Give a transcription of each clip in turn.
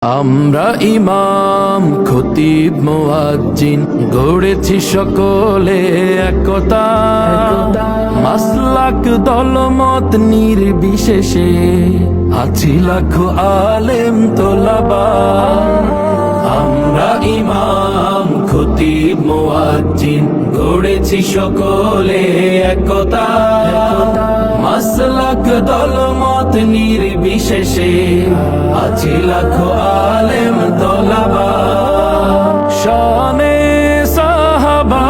আমরা ইমাম খতিব মুয়াজ্জিন গড়েছি সকলে একতা, মাসলাক দলমত নির্বিশেষে আছি লাখো আলেম তোলাবা। আমরা ইমাম খতিব মুয়াজ্জিন গড়েছি সকলে একতা, মাসলাক দলমত নির্বিশেষে আছি লাখো আলেম তোলাবা। শানে সাহাবা,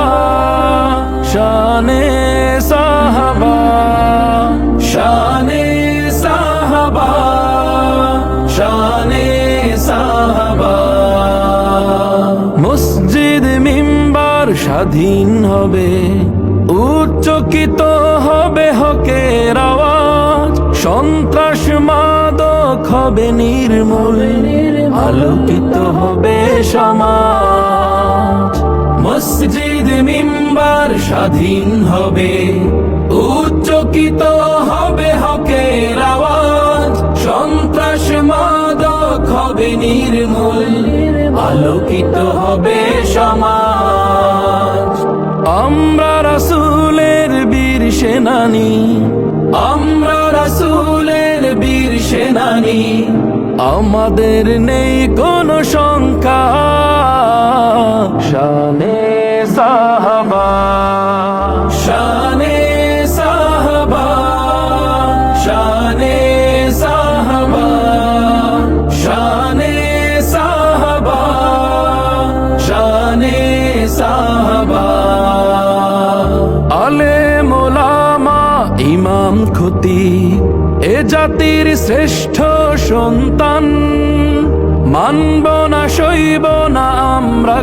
শানে সাহাবা, শানে সাহাবা, শানে সাহাবা। মসজিদ মিম্বার স্বাধীন হবে, উচ্চকিত হবে হকের আওয়াজ, সন্ত্রাস মাদক হবে নির্মূল, আলোকিত হবে সমাজ। মসজিদ মিম্বার স্বাধীন হবে, উচ্চকিত হবে হকের আওয়াজ, সন্ত্রাস মাদক হবে নির্মূল, আলোকিত হবে সমাজ। আমরা রাসূলের বীর সেনানী, আমরা রাসূলের বীর সেনানী, আমাদের নেই কোনো শঙ্কা। শানে সাহাবা, শানে সাহাবা, শানে সাহাবা, শানে সাহাবা, শানে সাহাবা। আলেম ওলামা ইমাম খতিব এ জাতির শ্রেষ্ঠ সন্তান, মানব না সইব না আমরা।